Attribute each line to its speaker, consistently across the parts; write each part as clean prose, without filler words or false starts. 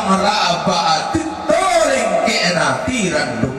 Speaker 1: raba titoring kena tiran duki.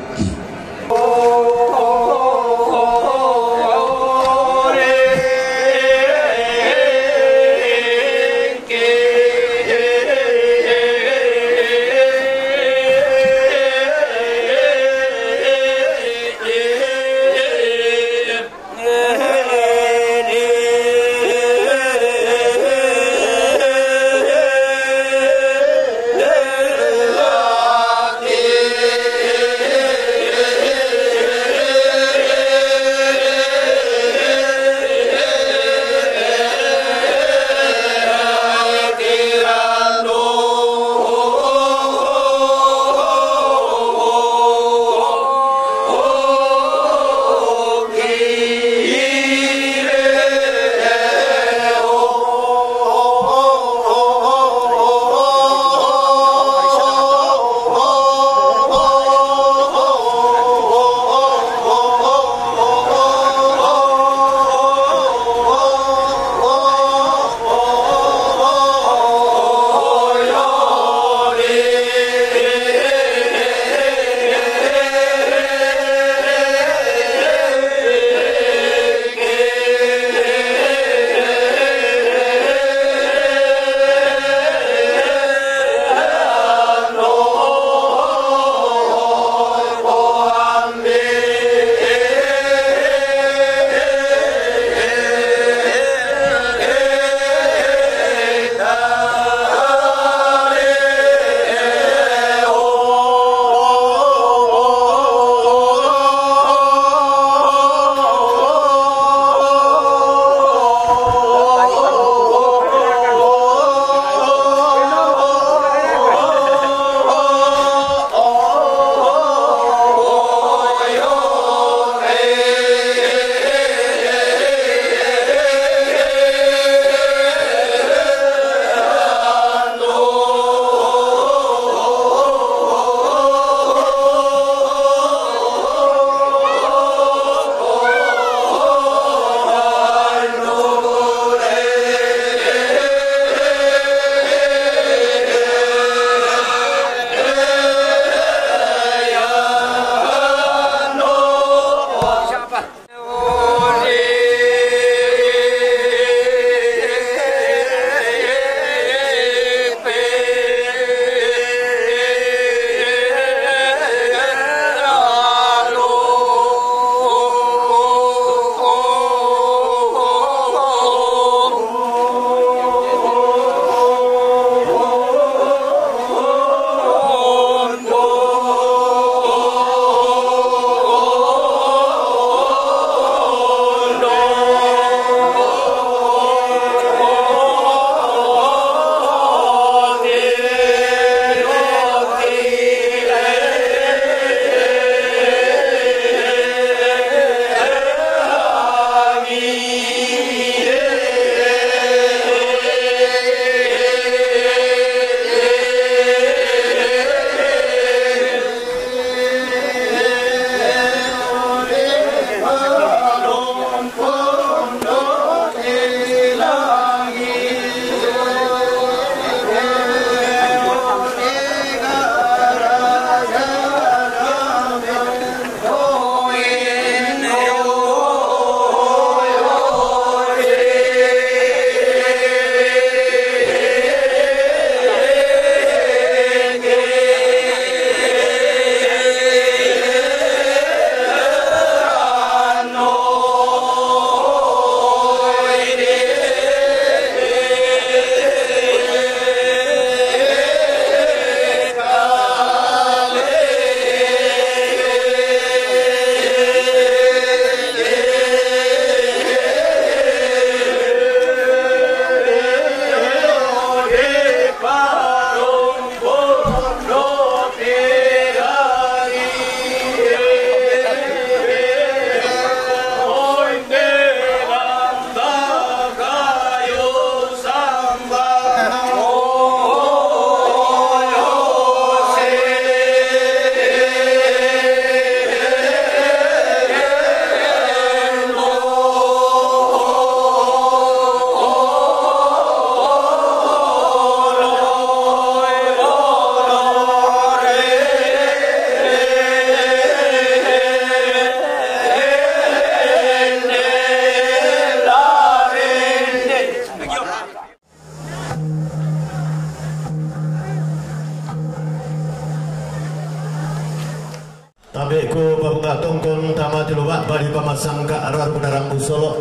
Speaker 2: tabe ko babunga tongkon tamati luwak bali pamasangka araru narang busolo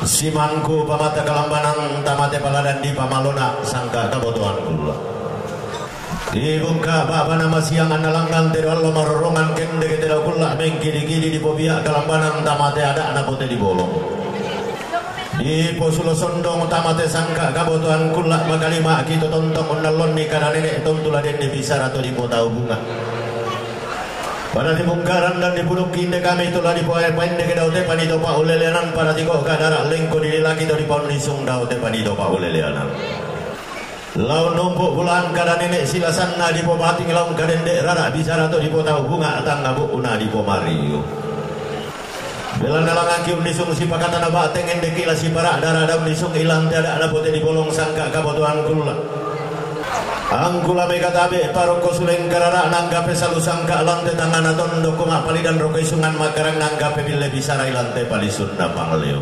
Speaker 2: simanku pamata kalambanan tamate paladan di pamalona sangka kabotohan kula ibungka bapa nama siang analangkan terwalo marorongan kende ketela kula mengkiri-kiri di pobia kalambanan tamate ada anak pote di bolong di posulo sondong tamate sangka kabotohan kula makalima kita tontong undalon ni kana nenek tontula dende bisa atau di kota bunga pada di bungkaran dan di puluk kinde kami itulah di poe pende ke daute panito pa uleleanan para tiko kadara lengko di laki do di paunisung daute panito pa uleleanan laun numpuk bulan kada nenek silasanna di po bating laun kadende rara bisa atau di kota bunga tangga bu una di po mario bela nalang aki unisung si pakatana bateng ende kila si para dara ada unisung ilang tiada ada pote di bolong sangka kabotuhan kula angkula meka tabe paroko suleng karara nanggape salusangka lante tangan tondo koma pali dan roko isungan makarang nanggape bile bisara ilante pali sunna pangleo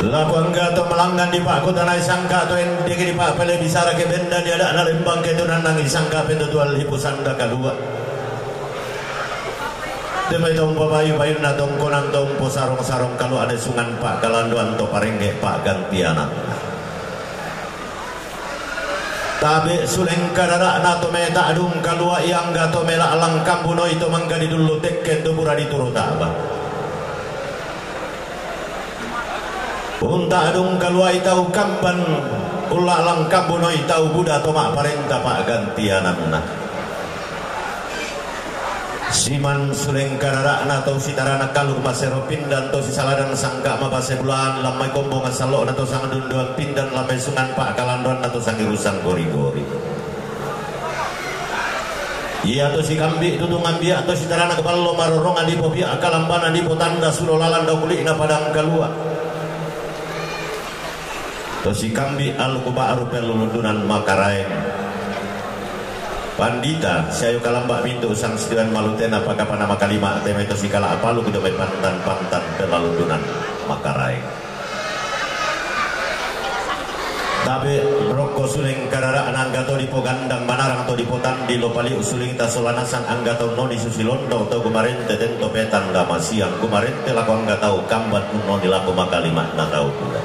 Speaker 2: laku angga to melanggan di pak kota nai sangka to ende di pak pele bisara ke benda di ada lembang ke tunan nangi sangka pendo tual hipusanda kadua temai tompo bayu na tongko nang tompo sarong kalau ada sungan pak kalanduan to parengge pak gantianan tabe suleng karara nato meta adung kalua yang gato mela alang kambuno itu manggadi dulu tekken tu buradi turutaba unta adung kalua itau kamban ulah alang kambuno itau buda tomak parenta pak gantiananna siman suleng karara nato sitarana kalu masero pindan to si saladan sangka mabase bulan lamai kombong asalo nato sang dunduan pindan lamai sungan pak kalandon nato sang irusan gori-gori iya to si kambi tutungan biak to sitarana kepalo marorongan di popi akalambana di potanda sulo lalan dauli na padang kalua to si kambi alu kuba arupel lulundunan makaraeng Pandita, saya kalambak pintu sang setiran maluten apakah nama kalima tema itu sikala apa lu kudu pantan pelalundunan makarai. Tapi rokok suling karara ananggato di pogandang manarang atau di potan di lopali usuling tasolana sang anggato noni susilondo atau kemarin teten topetan dama siang kemarin telaku anggatau kambat noni laku makalima na tahu pula.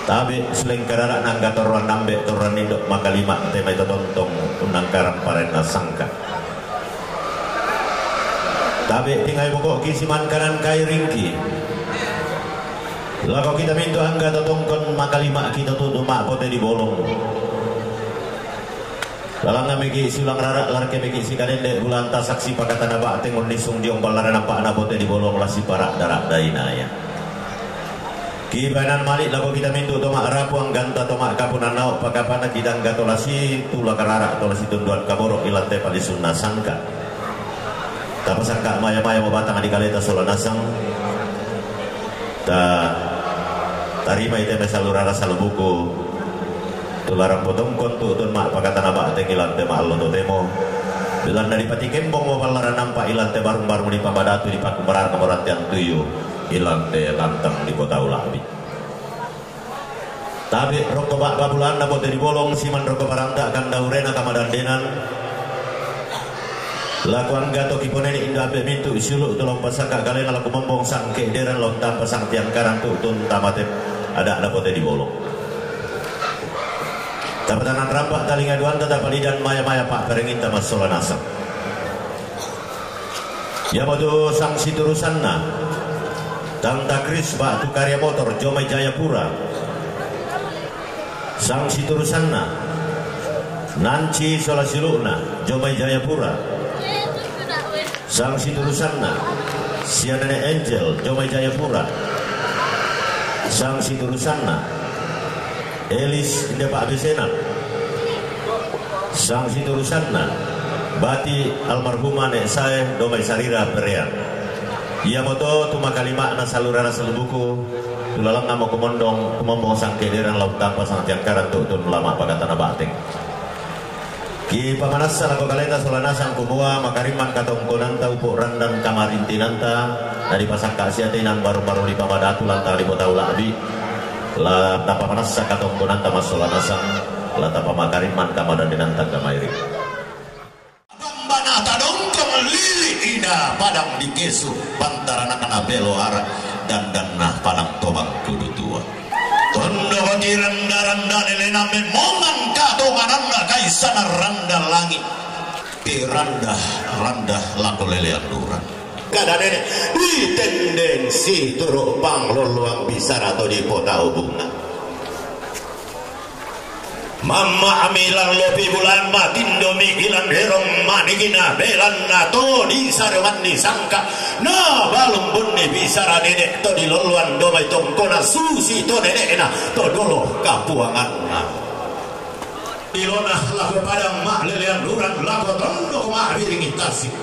Speaker 2: Tapi suling karara nanggato ruan nambe turan indok makalima tema itu tontong unang karang parena sangka. Tapi tinggal pokok kisiman kanan kai ringki. Lalu kita minta angga totongkon makalima kita tutup mak pote di bolong. Lalang ngamiki siulang rara larke miki si kadende bulanta saksi pakatana ba tengon nisung diong balara nampak na pote di bolong lasi parak darak dainaya. Kibanan malik lagu kita mintu tomak rapu angganta tomak kapunan nauk pakapana kidang gatolasi tula karara tolasi tunduan kaboro ilante pali sunna sangka tapasangka maya-maya mabatang di kaleta solanasang ta tarima ite mesalurara salubuku tularang potong kontu tun mak pakatana ba teng ilante ma allo temo bilan dari pati kembong mabalara nampak ilante barung-barung di pabadatu di pakumbaran kemorantian tuyu ilante lantang di kota Ulabi. Tapi rokok bak babulan na bote di bolong siman rokok paranta akan daurena kamadandenan. Lakuan gato kiponeni indah be mintu isuluk tolong pasaka kalian laku membong sangke deran lontan pasang tiang karang tun tamate ada bote di bolong. Tapatanan rampak talinga duan tetap dan maya-maya pak perengin tamas solanasam. Ya bodo sang siturusanna Tang Takris Batu Karya Motor Jomai Jayapura sang siturusanna Nanci Solasiluna Jomai Jayapura sang siturusanna Sianane Angel Jomai Jayapura sang siturusanna Elis Indepak Besena sang siturusanna Bati almarhumah Nek Sae Domai Sarira Berea. Ia moto tu makalima na salurana selubuku tulalang nama kumondong kumombong sang kederan laut tanpa sang jangkaran tu lama pakatana bateng. Ki pamanasa lako kaleta solana sang kumua makariman katongkonanta upuk randan kamarintinanta dari pasang kasiatinan baru-baru di pamadatu lantang di kota Ulabi la tapa manasa katongkonanta masolana sang la tapa makariman kamarintinanta kamairi. nah padang di kesu pantaran akan belo arah dan nah padang tobang kudu tua tondo di randa-randa nelena memongan katongananda kaisana randa langit randa laku lelean durang kada nene di tendensi turuk pangluluang bisar atau di kota hubungan mama amilang lopi bulan matindo mikilan derong manigina belan nato di sarewan disangka na balung bunni bisara dedek to di loluan domai tongkona susi to dedek na to dolo kapuangan na ilona laku padang mak lelean durang laku tondo mak biringi tasik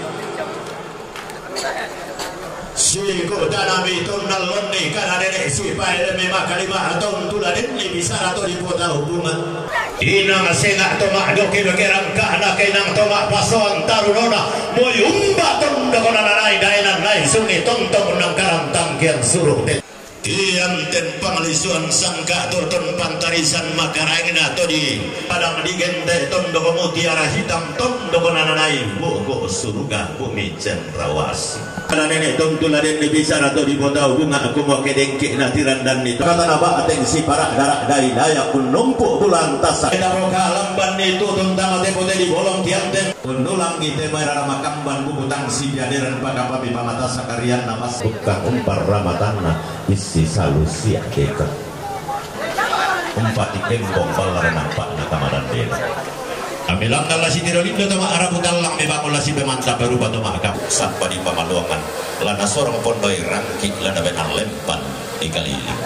Speaker 2: Sigo danami tonnal lonni kana dedek si pae memang kalima atau tula denni bisa atau di kota hubungan inang senga to mak doke bekerang kana kenang to mak pason tarunona moy umba tondo kona nai dainan nai sungi tontong nang karang tangkian suruh Tianten panglisuan sangka turton pantarisan makaraina to di padang digente tondo mutiara hitam tondo konananai buku surga bumi cendrawasih kana nenek tontula den bisa atau di kota bunga aku mau kedengke natiran dan itu kata naba atensi para garak dari daya pun numpuk bulan tasa daroka lamban itu tentang ate pote di bolong tianten undulang ite bayar makamban buku tangsi jadiran pagapapi pamata sakarian namas bukan umpar ramatana isi salusia deka umpat ikembong balar nampak nakamadan dena amilang dalasi tirolindo tama arabu dalang memang lasi bemantap baru batu makam sampai di pamaluangan lana sorong pondoi rangki lana benang lempan dikaliling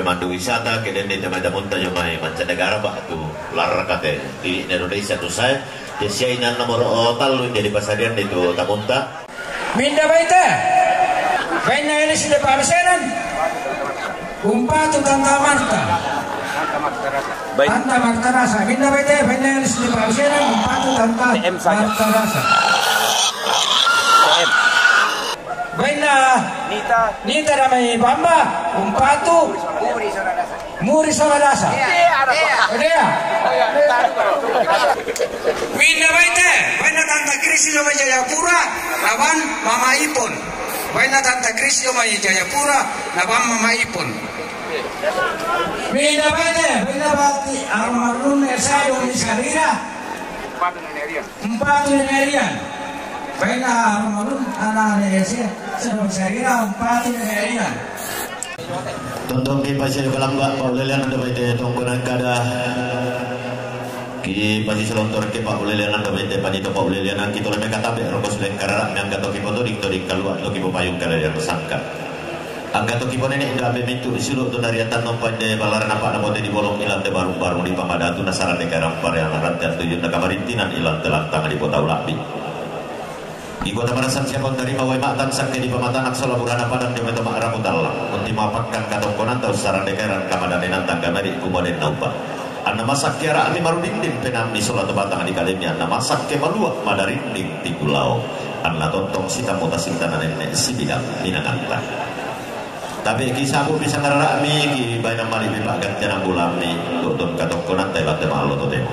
Speaker 2: pemandu wisata kemudian di teman-teman tajamai mancanegara pak tu lar kate di Indonesia tu saya desiainan nomor talu jadi pasarian itu tamunta
Speaker 3: minda baita baina ini sudah parsenan umpatu tanta marta tanta marta rasa minda baita baina ini sudah parsenan umpatu tanta marta rasa baina nita ramai bamba umpatu muri soradasa dia minda baita baina tanta krisi lo Jayapura lawan mama ipun baina tanta krisi lo Jayapura lawan mama ipun minda baita baina bati almarhum Esayo Misarira empat nenerian baina almarhum anak Esayo Misarira empat nenerian
Speaker 2: Tondong ki pasir kelambak Pak Ulelian ada baita tongkonan kada ki pasi selontor ke Pak Ulelian ada baita panito Pak Ulelian kita lebih kata be rokos lengkara yang kata ki potorik torik keluar to ki payung kada yang tersangka angka to ki nenek dah be mintu suluk to nariatan nompan de balar napa namote di bolong ilang de baru-baru di pamadatu nasaran de karam yang rantian tuyun na kamarintinan ilang telantang di kota Ulapi di kota Marasan siapa terima wai matan sakti di pematanak sola burana padang di meto ma'ara mutalla unti mapakkan katongkonan tau saran dekeran kamadanenan tangga meri kumoden naupa anna masak kiara ami marudindim penam di sola tebatang di kalemnya anna masak ke malua madarinding di pulau anna tontong sita muta sintana nenek si bidang minanganta tapi kisahku bisa ngarami ki baina mali bipak gantian bulami tuton katongkonan taibat temalo to demo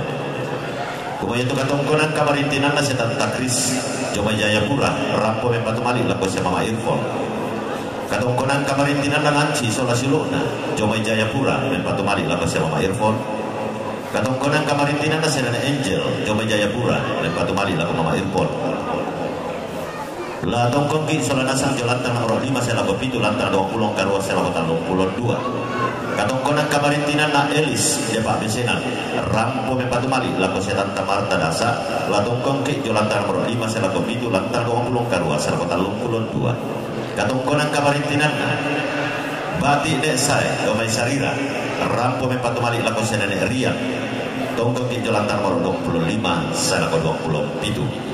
Speaker 2: kumaya tu katongkonan kamarintinan na setan takris Joma Jayapura rampo membatu mali lako sa mama Irfon katongkonan kamarintinan na nganci sola siluna Joma Jayapura membatu mali lako sa mama Irfon katongkonan kamarintinan na senana Angel Joma Jayapura membatu mali lako mama Irfon la tongkong ki sola nasang jolantang nomor 5 sa lako pitu lantang 20 karua sa lako 32 katongkonan kamarintinan na Elis de Pak Besenan rampo membatu mali lako sa tanta Marta dasa la tongkong ki jolantang nomor 5 sa lako pitu lantang 20 karua sa lako 32 katongkonan kamarintinan na Bati Desai Domai Sarira rampo membatu mali lako sa nenek Rian tongkong ki jolantang nomor 25 sa lako 27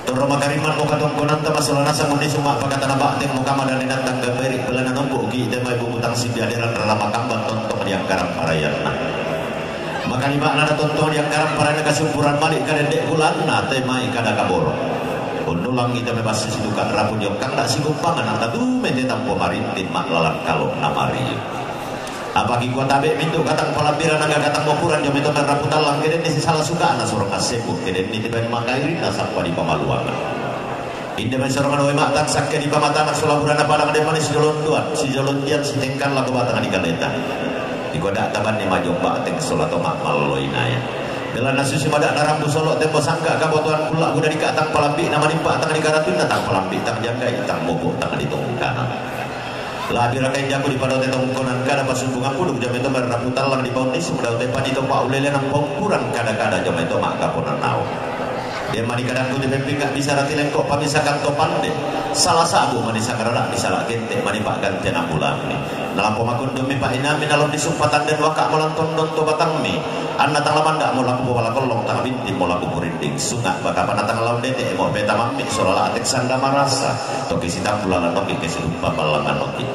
Speaker 2: Toro makariman mo katongkonan ta masalah nasa muni suma pakatana bakting mo kamadan ninatang gaberi pelana nombo ki demay bumutang si biadiran ralama kambang tontong yang karam parayan na makalima na tontong yang karam parayan kasumpuran malik kadendek bulan na temay kada kaboro unulang ita mebas situkan rapun yung kang tak sigumpangan ang tadu mende tampo marintin maklalang kalong na mariyo apagi gua tabe mintu katang palampiran naga katang mokuran jom itu meraputalang keden ni salah suka na surong kasebut keden ni tiba makairi na sakwa di pamaluangan inde men sorongan we matang sakke di pamatanak sulaburan padang de manis jolonduan si jolondian si tengkan lagu batang di kaleta di goda taban ni majong bateng solato makmal loinaya bela nasu si madak narambu solo tempo sangka kabotuan pula guda di katang palampi nama nimpa tang di karatun tang palampi tang jangkai tang mobo tang di tong kanan labira kay jago di padaw tetong konan kada pasumbungan pudug jam itu meraputal lang di bawah ni sumdaw tepa dito pa ulele nang kurang kada-kada jam itu maka ponan nao dia mani kadang tu di pemping gak bisa ratilen kok pamisakan topan deh salah sabu mani sakarada misalnya gente mani pak gantian ambulan ni dalam pemakun demi pak inami dalam disumpatan dan wakak melanton don to batang mi anna tanglaman dak mau laku bawala kolong tang binti mau laku merinding sungat baka panatang lawan dete mau beta mamik solala atek sanda marasa toki sita pulala toki keserupa balangan noki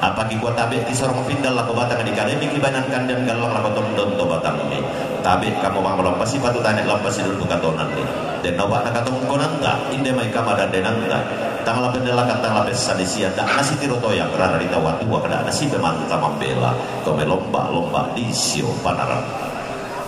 Speaker 2: apa ki gua tabe ki sorong pindal laku batang di kademi ki banan kandan galang laku don to batang mi tabe kamu mang melompasi patu tanek lompasi dulu katonan ni dan nawak nak katong konanta inde mai kamadan denanta tangla pendelakan tangla pesadisia tak nasi tiroto yang rara di tawatu kada nasi pemanta membela kome lomba di sio panaram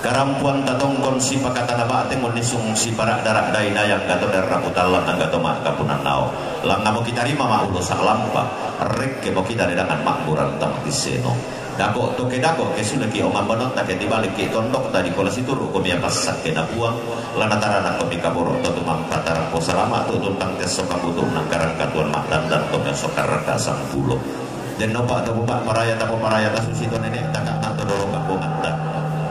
Speaker 2: karampuan tatongkon si pakatana bateng monisung si parak darak daina yang gato dar raputalan nang gato mak kapunan nao lang namo kita rima ma ulo sak lampa rek ke mo kita dengan makmuran tang tiseno dako toke dako ke sudah ki omam banot tak ke dibalik ki tondok tadi kola situ ruko mi pasak ke nabuang lanataran nak kopi kaboro to tumang patara posalama to tuntang tes soka butuh nang karang katuan mak dan to soka rada sang pulo dan nopa to bupak maraya ta susi to nenek tak nak to dorong kapungan ta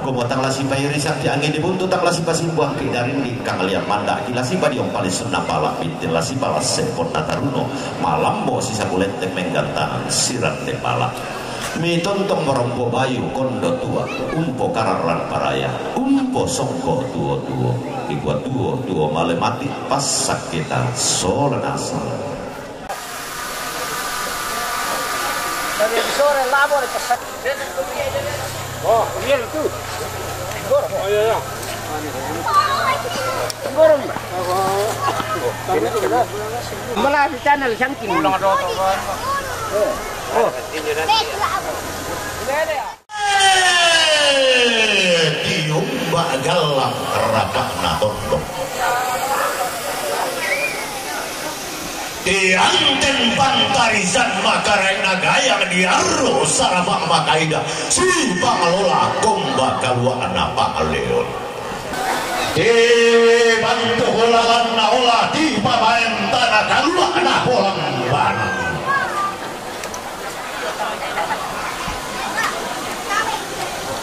Speaker 2: kumotang lasi payuri sakti angin dibuntu tak lasi pasimbuang ki dari di kang liam manda ki lasi pa diong paling sunna pala pintil lasi pala sepon nataruno malam bo sisa kulentek menggantanan sirat de pala mi tontong merompo bayu kondo tua umpo kararan paraya umpo songko tuo ikwa tuo male mati pasak kita sola nasa
Speaker 4: dari sore labor pasak oh iya itu gorong oh iya gorong malah di channel sangkin ulang ada oh
Speaker 2: diumbak galam kerapak natondong dianten pantarisan makarai nagayang diarro sarabak makaida si pangalola komba kalua anak leon di bantu hulalan naola di pabaen tanah kalua anak polang banang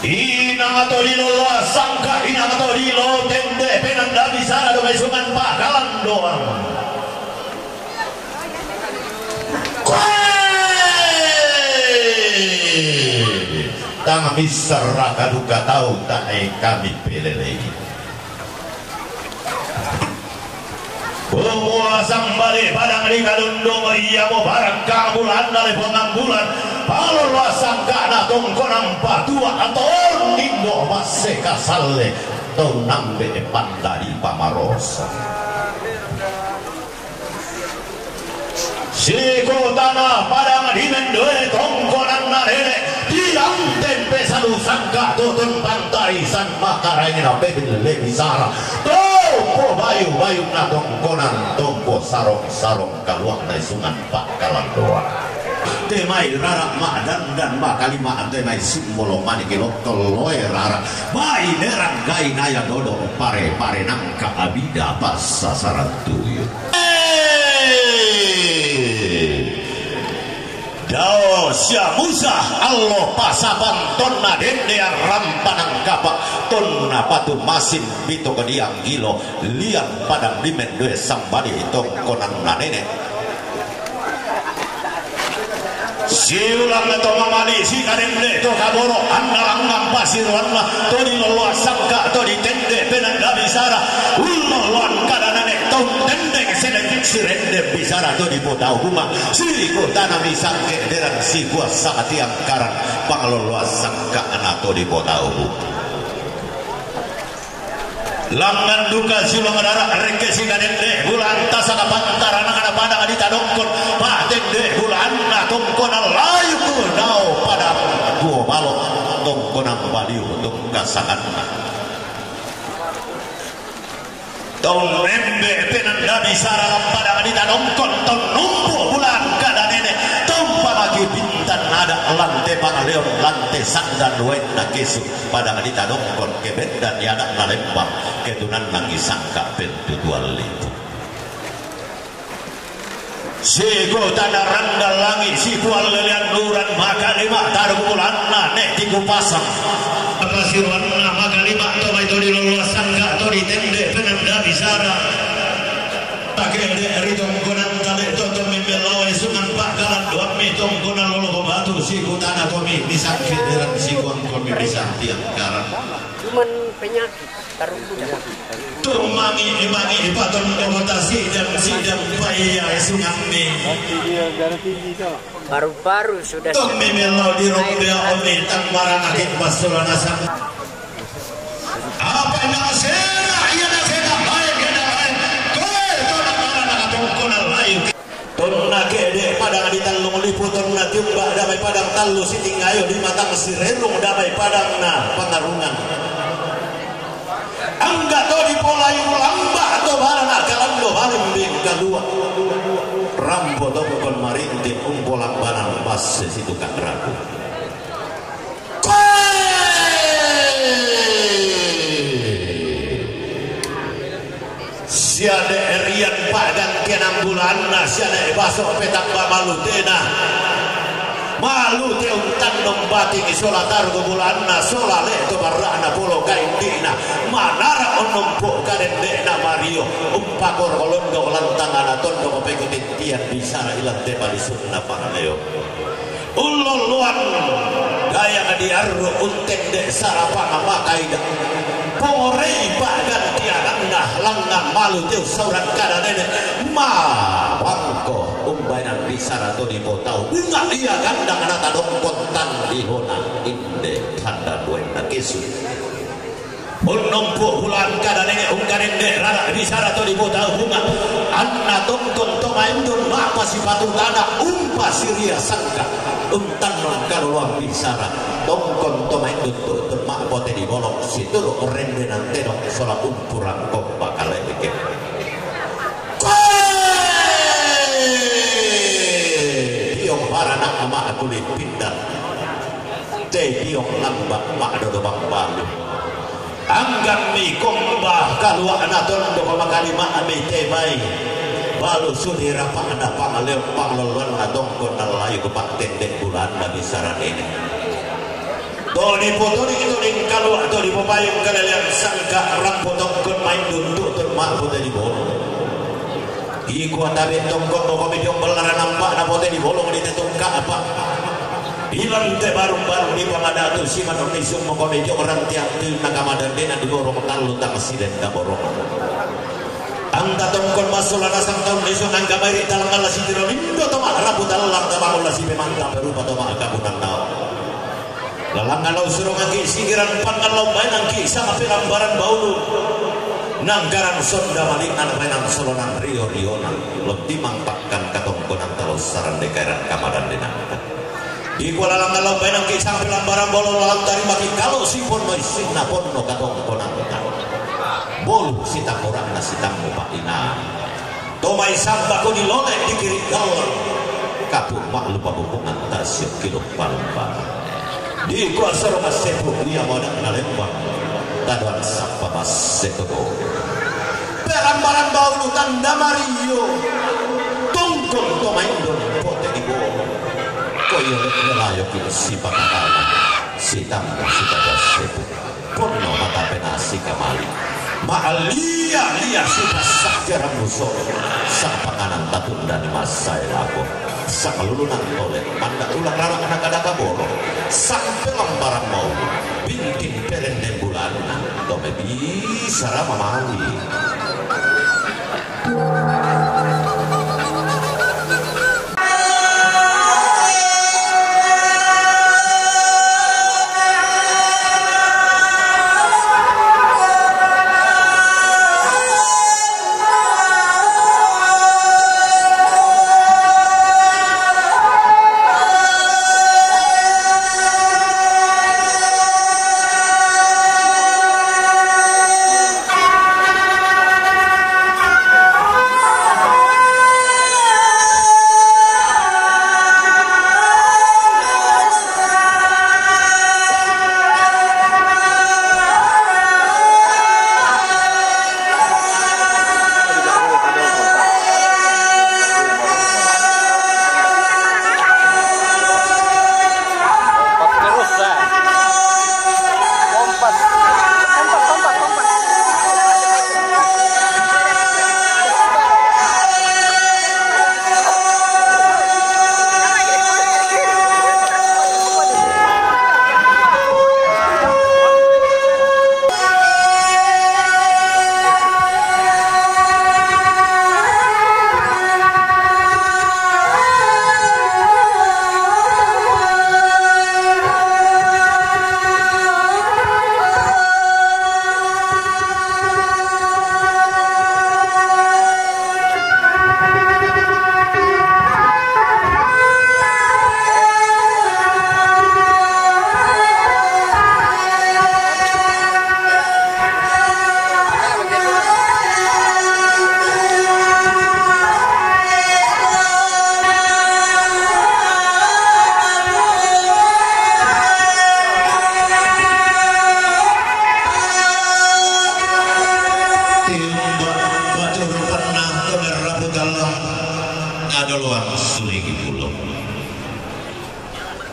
Speaker 2: inang atau lilo sangka inang atau lilo tende penanda bisa ada besungan pakalan doang tang misar raka duka tahu tak kami pelele Pemuasang balik padang di kalundung ia mau barang kabulan dari pengambulan palor sangka na tongko nampak tua atau nindo masih kasale tau nambe pandari pamarosa Siko tanah padang di mendoe tongkonan narele tiang tempe satu sangka tutun pantai san makaranya na pebin lebih sara tompo bayu na tongkonan tompo sarong kaluak na sungan pak kalang doa temai rara madan dan makalima temai simbolo mani kilok toloe rara bai nerang gai naya dodo pare nangka abida pas sasaran tuyul Dao sia Musa Allah pasaban tonna dende yang rampanang kapak tonna patu masin bito kediang gilo liang padang limen due sambadi itong konang nanene siulang to mamali si kadende to kaboro anang pasir warna to di lolo sangka to di tende penanda bisara ulloan kadanane to tende sedek sirende bisara to di potau rumah si kota nami sangke derang si gua sakati angkaran panglolo sangka ana to di potau langan duka siulang darah reke si kadende bulan tasaka pantarana kana padang di tadongkon patende bulan na tongkon layu ku dao padang dua balok tongkon baliu untuk kasakan tong rembe penanda bisara padang di tadongkon tong numpu bulan kada nene tompa lagi bintan ada lante pangaleon lante sandan wena kesu padang di tadongkon kebet dan ada nalembang ketunan lagi sangka pentu duali Siku tanah randal langit siku alelian nuran maka lima taruh bulan nek tiku pasang pasir warna maka lima to itu di lulusan gak to di tende penanda bisara pakai dari tongkonan kali to membeloi sungan pakalan dua mi tongkonan lolo batu siku tanah komi bisa kederan siku komi bisa tiang karan
Speaker 4: cuman penyakit taruh budak
Speaker 2: tumangi paton kota sidang paya sungan mi
Speaker 4: baru-baru sudah
Speaker 2: tung memelo di rombea omi tang marang akit basulan asam apa yang sera iya na sera baik kena baik koe to na marang akatongkonan layu tonna kede padang di talung lipu tonna tiumba damai padang talu siting ayo di matang sirelung damai padang na pangarungan angga to di polayu lamba to barana kalando balim bing kadua rambo to kon marinde umpo lambanan pas situ kak ragu siade erian padang tianang bulan siade baso petak malu tena malu te untan nombati isola targo bulanna sola le to barana polo kaindina manara onompo kadendena Mario umpakor kolondo lantangana tondo kopeko tian bisara ilang te bali sunna pangaleo ululuan gaya ngadiarru unten dek sarapang makaida pongorei bagan tiarangah langgang malu jauh sauran kada nenek ma bangko umbainan bisara to di potau enggak iya gandang anak tadong kontan di hona inde tanda duena kesu nompo bulan kada nenek ungkaren dek rara bisara to di potau bunga anak tongkon to maindun ma pasipatu tanah umpa siria sangka untan kalau luar bisara tongkon to maindun to mak pote di bolong situ rende nante dong sola umpurang kok bakal leke diong barana ama aku pindah te diong lambak mak dodo bang balu anggang mi kombah kalua anaton do makali mak ami te bai balu sudira pa ada pangaleu panglolon adong kon layu ke pak tendek bulan da bisaran ini do di foto di itu ning kalua do di popayung kalalian sangka rang potong kon main dunduk tur mak foto di bolong iku atabe tongkon mo kami diong belara nampak na foto di bolong di tetungka apa bilang teh baru-baru di pamadatu si manon nisung mo kami diong orang tiap tu nakamadan dena di borong talu tak presiden da borong anta tongkon masulana sang taun nisung angka mari dalam ala si diro indo to mak rabu dalang ta bangun si memanta berupa to mak kabunan tau lalang kalau suruh ngaki singiran pangalau main ngaki sama pirambaran baulu nanggaran sonda malik anak mainan solonan rio riona lebih mangpakan katongkonan talos saran dekairan kamadan denangkan di kuala langalau main ngaki sang pirambaran baulu lalang dari maki kalau si pon no isina pon no katongkonan bolu sitang orang na sitang mupaina tomai samba ko dilolek di kiri galon kapuk mak lupa bukungan tasik kilo palpa di kuasa rumah sepu dia mau nak nalembang taduan sapa mas sekogo perambaran bau tanda mario tongkol tomai don pote di bo koyo melayo kilo si pakakala si tangga si tadas sepu kono mata penasi kamali maalia lia sudah sakira musuh sang panganan tatun dan masa elako sang lulunan oleh mandak ulang rara anak-anak kaboro sang pelambaran mau bintin perende bulan tome bisa ramamali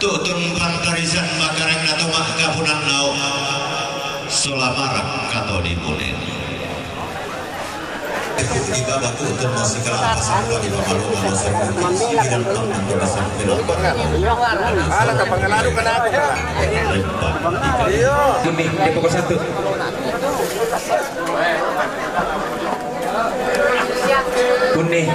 Speaker 2: tutun pantarisan makareng atau makapunan nau sulamarak kato dimulen Ketiga batu untuk musikal pasang lagi malu malu saya dan
Speaker 1: Ala ka pangalalo ka na ako ka. Iyo.
Speaker 5: Kuning di pokok 1. Kuning.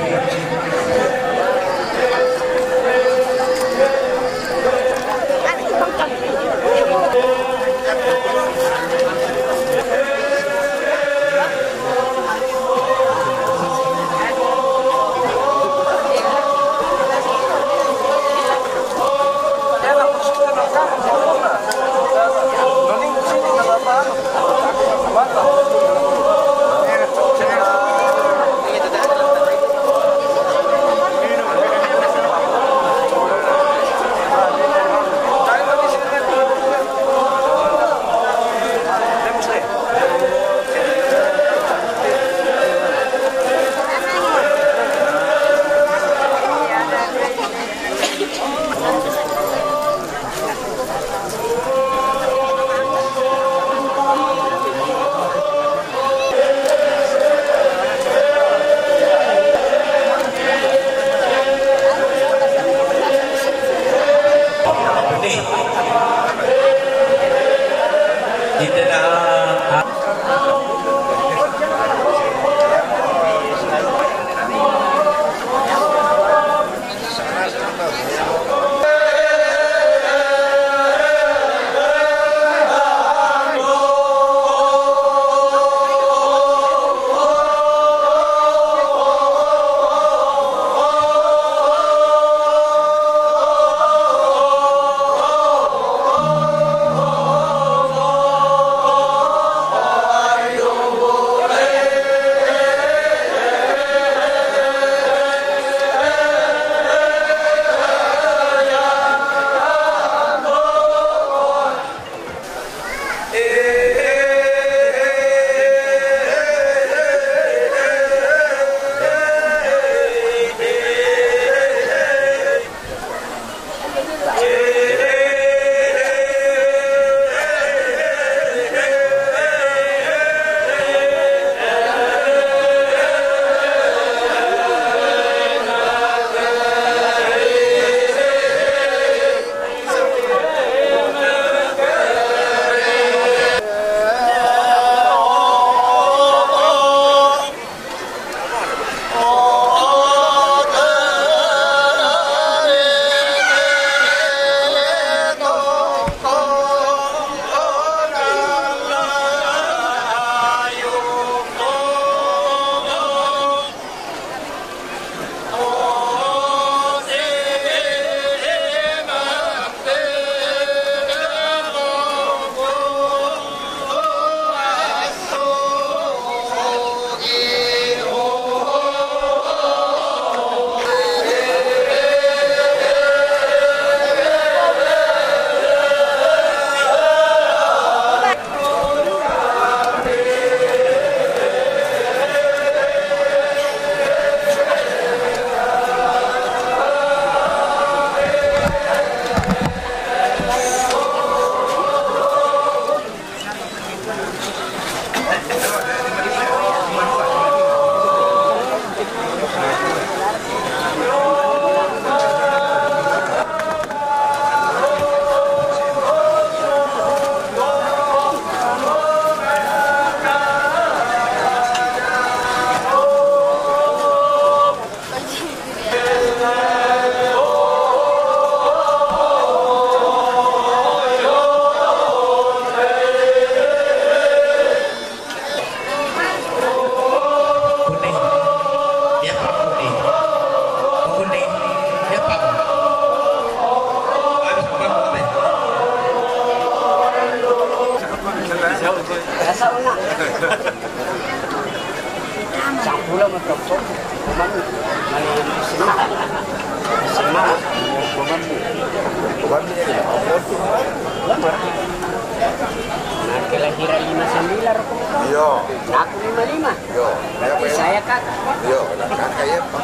Speaker 4: Kelahiran 59 aku.
Speaker 1: Iya.
Speaker 4: Aku 55.
Speaker 1: Iya.
Speaker 4: Berarti saya kak.
Speaker 1: Iya, kakak ya Pak.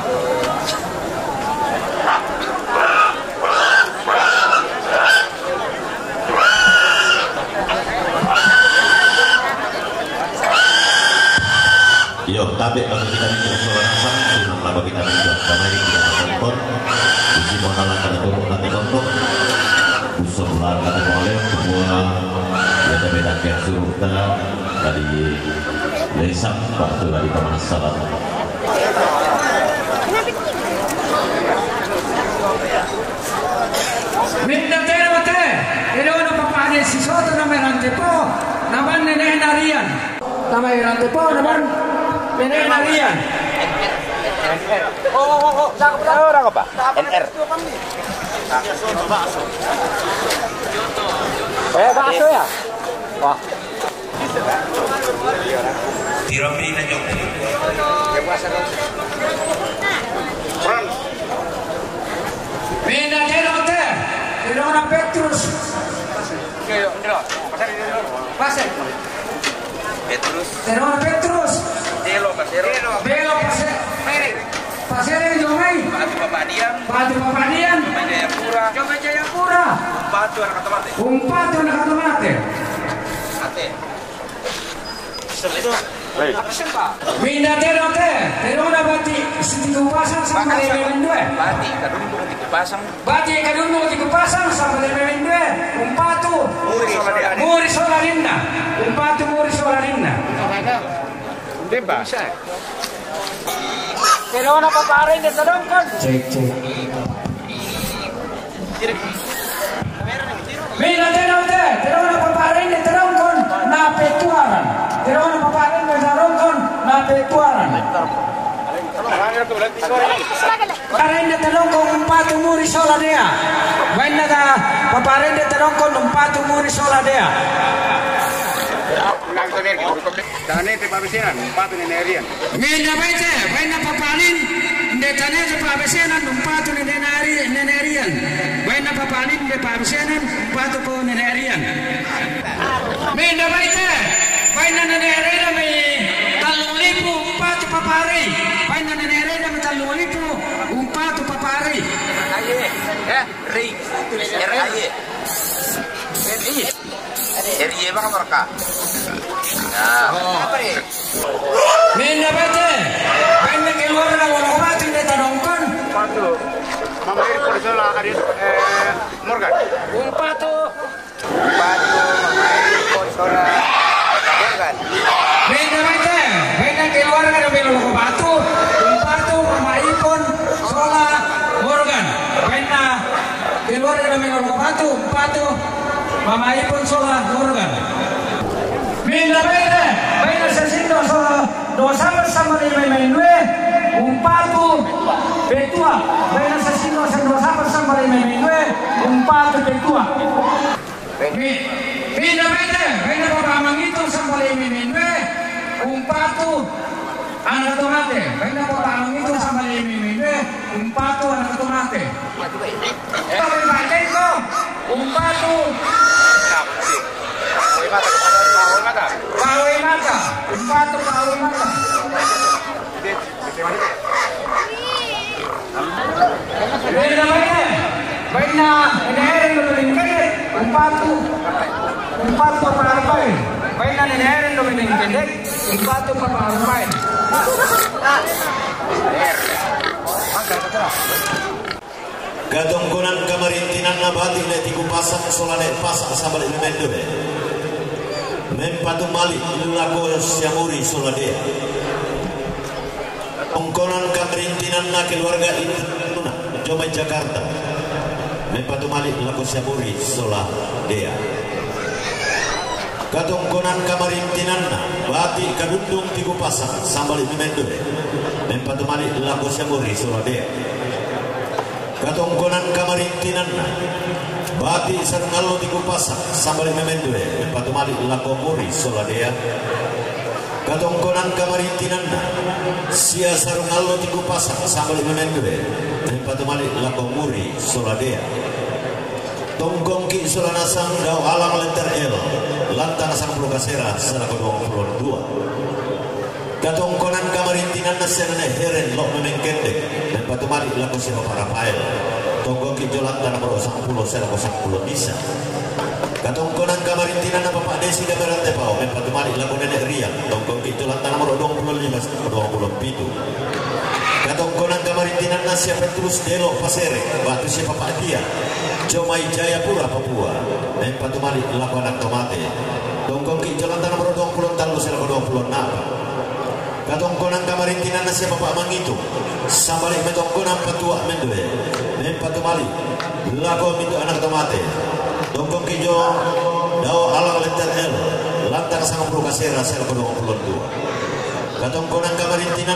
Speaker 2: Yo, tabe kalau kita minum soal nasang sunan laba kita minum kamari kita nonton uji monalan kada turun nanti nonton usah ular kada boleh semua ada beda yang suruh dari lesak waktu dari pemasaran.
Speaker 3: Minda tero te, ilo no papane si soto na merante po, naman nene narian. Tama merante po, naman nene narian.
Speaker 1: Orang apa? NR.
Speaker 4: Bakso ya? Wah.
Speaker 3: Tirampi na jok. Minda tero te, ilo na Petrus. Pasel.
Speaker 1: Petrus.
Speaker 3: Tero na Petrus.
Speaker 1: Delo, Pasero.
Speaker 3: Belo pasel. Pasel jomai.
Speaker 1: Batu Papadian.
Speaker 3: Batu papanian.
Speaker 1: Jayapura.
Speaker 3: Coba Jayapura.
Speaker 1: Batu anak Katamate.
Speaker 3: Umpat na katumate.
Speaker 1: Ate.
Speaker 3: Minda tero te, tero na bati dikupasan sama lemen dua.
Speaker 1: Bati kadundung dipasang.
Speaker 3: Bati kadundung dikupasan sama lemen dua. Umpatu muri solarinna. Umpatu muri solarinna.
Speaker 1: Demba.
Speaker 4: Pero na paparin dito dong kan.
Speaker 3: Cek. Minda tero te, tero na paparin dito dong kon na petuaran. Tero na paparin dito dong kon na petuaran. Paparin dito dong kon umpatu muri soladea. Bain na ka paparin dito dong kon umpatu muri soladea.
Speaker 1: Dane te pabisinan, patu nenerian.
Speaker 3: Minda baite, bain na paparin dito na sa pabisenan umpatu nenerian. Bain na paparin de pabisenan umpatu po nenerian. Minda baite, bain na nenerian may 3,000 umpatu papari. Bain na nenerian may 3,000 umpatu papari.
Speaker 1: Ri. RAY. RAY bang mereka.
Speaker 3: Minda baite, bain na keluar na walang umpatu dito dongkon.
Speaker 1: Patu. Mama iri polisola hari Morgan.
Speaker 3: Umpatu.
Speaker 1: Patu mama iri polisola Morgan.
Speaker 3: Minda baite, bain na keluar na walang umpatu. Umpatu mamaipon sola Morgan. Bain na keluar na walang umpatu mamaipon sola Morgan. Minda baite, bain na sa sindo sola sama lima umpatu petua. Bain na sa sindo sama lima umpatu petua. Minda baite, bain na papamang ito sama lima umpatu anak tomate. Bain na papamang ito sama lima umpatu anak tomate. Tapi baite ko umpatu Pawe mata, umpatu pawe mata. Minda baite, bain na ineheren do lingkade umpatu paparapay. Bain na ineheren do lingkade umpatu paparapay.
Speaker 2: Gadongkonan kamarintinan nabati le tiku pasang solane pasang sabal elemento be. Mempatu mali lako siamuri soladea. Ongkonan kamarintinan na keluarga itu coba Jakarta. Mempatu mali lako siamuri soladea. Gadongkonan kamarintinan na bati kadundung tiku pasang sabal elemento be. Mempatu mali lako siamuri soladea. Katongkonan kamarintinan bati sarungalo tiku pasang sambal memendue patu mali lako muri soladea. Katongkonan kamarintinan sia sarungalo tiku pasang sambal memendue patu mali lako muri soladea. Tonggong ki solanasang dau alang lenter el lantang sang pulukasera salako 22. Katongkonan kamarintinan nasenane heren lo memengkendek dan patu mali lako siapa para pael. Tonggong ki jolan tanah 10 selako 10 bisa. Katongkonan kamarintinan na Bapak Desi da Berante Pao Mempatumalik lagu nenek riak tongkong itu lantan nomor 25 27. Katongkonan kamarintinan na siya Petrus Delo Pasere batu siya Bapak Dia Jomai Jayapura Papua Mempatumalik lagu anak tomate tongkong itu lantan nomor 20 tanggal 26. Katongkonan kamarintinan na siya Bapak Mangitu sambalik metongkonan patua mendoe Mempatumalik lagu itu anak tomate Dongkong kijo dao alang letter L lantar sang puluh kasera sel ke 22. Katongkonan kamarintinan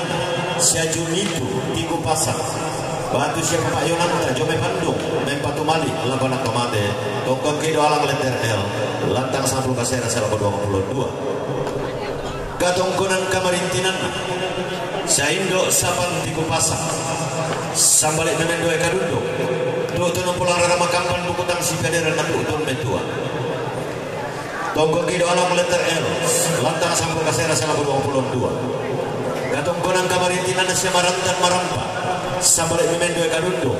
Speaker 2: siaju itu tiku pasang batu siapa Pak Yonanta Jome Bandung Mempatumali lakonan tomate dongkong kijo alang letter L lantar sang puluh kasera sel ke 22. Katongkonan kamarintinan saindo sapan tiku pasang sambalik menendoe kadundo Tuh pulang rara makampan buku tang si kadera na tuh metua. Tongkong kido alam letter L lantang sampul kasera salah 22. Katongkonan kamarintinan na siya marantan marampa sambalik memendue kadundo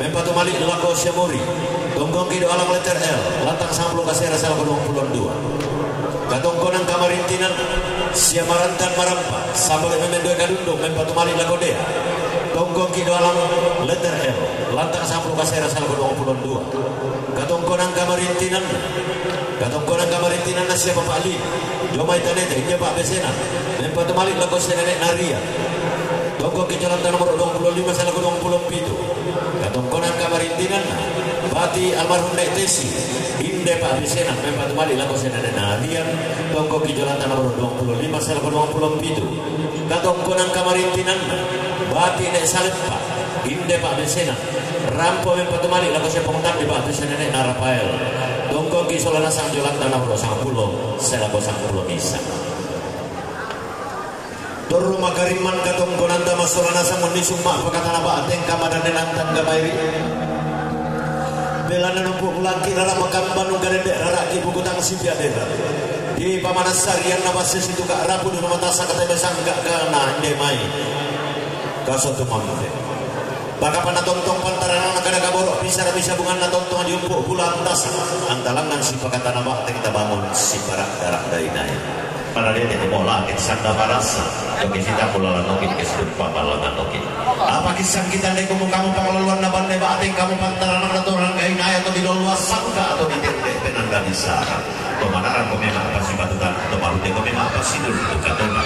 Speaker 2: Mempatumalik lako siya mori. Tongkong kido alam letter L lantang sampul kasera salah 22. Katongkonan kamarintinan siya marantan marampa sambalik memendue kadundo Mempatumalik lako dea Tongkong kido alam letter L lantang sampul kasera salah 22. Katongkonan kamarintinan na siya Bapak Ali Jomai Tanete Inya Pak Besena Mempatumalik lako siya nenek Naria Tongkong kido lantan nomor 25 salah 27. Katongkonan kamarintinan Bati almarhum Nek Tesi Inde Pak Besena Mempatumalik lako siya nenek Naria Tongkong kido lantan nomor 25 salah 27. Katongkonan kamarintinan Bati Nek Salempa Inde Pak Besena Rampo Mempatumalik laku siya pengutang di batu siya nenek Narapael Tongkong kisolana sang jolang tanah bro sang pulau selako sang pulau nisa Doru makariman katongkonan tama solana sang mendisung mak pakatana baateng kamadan nenantan gabairi Belana numpuk ulangki rara makam bandung gadedek rara ki buku tang si biadera di pamanasarian nabasis itu kak rapu di matasa katanya sang gak kena indemai kasotu mamute baka panatontong pantaran anak kada kaborok bisa bungan natontong diumpuk pulang tas antalangan si pakatan abak kita bangun si barak darah dari naya pada dia mau langit sanda parasa joki kita pula nokin kesudup papalangan nokin apa kisah kita neko kamu pengeluaran naban neba ating kamu pantaran anak orang kain naya atau di luas sangka atau di tende penangga di sana pemanaran kau memang apa si batutan atau baru dia kau memang apa si dulu katona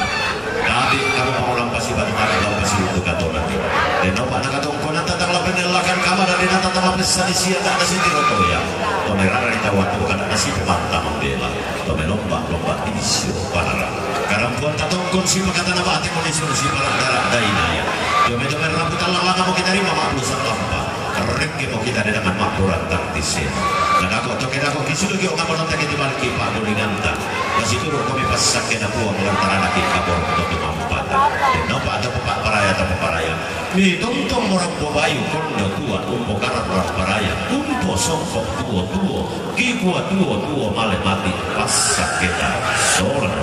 Speaker 2: Nabi kamu pengulang pasti batutan kalau pasti itu katona dan apa anak katongkonan tatang lapen lakan kamar dan dina tatang lapen sanisia tak nasi tiroto ya tomerara di tawat bukan nasi pemantah membela tomelomba ini sio parara karampuan tatongkon si pakatan apa hati monisur si parara darah daina ya jome rambutan lang mau kita terima maklusan lampa kerengke mau kita dengan makluran taktisin dan aku token aku kisudu ki orang menonton kita balik pak dolinganta masih turun kami pas sakit aku melantaran lagi kabur untuk mampata dan apa ada pepak paraya atau peparaya ni tontong orang bayu kondo tua umpo karat orang paraya umpo songkok tua ki kuat tua male mati pas sakit seorang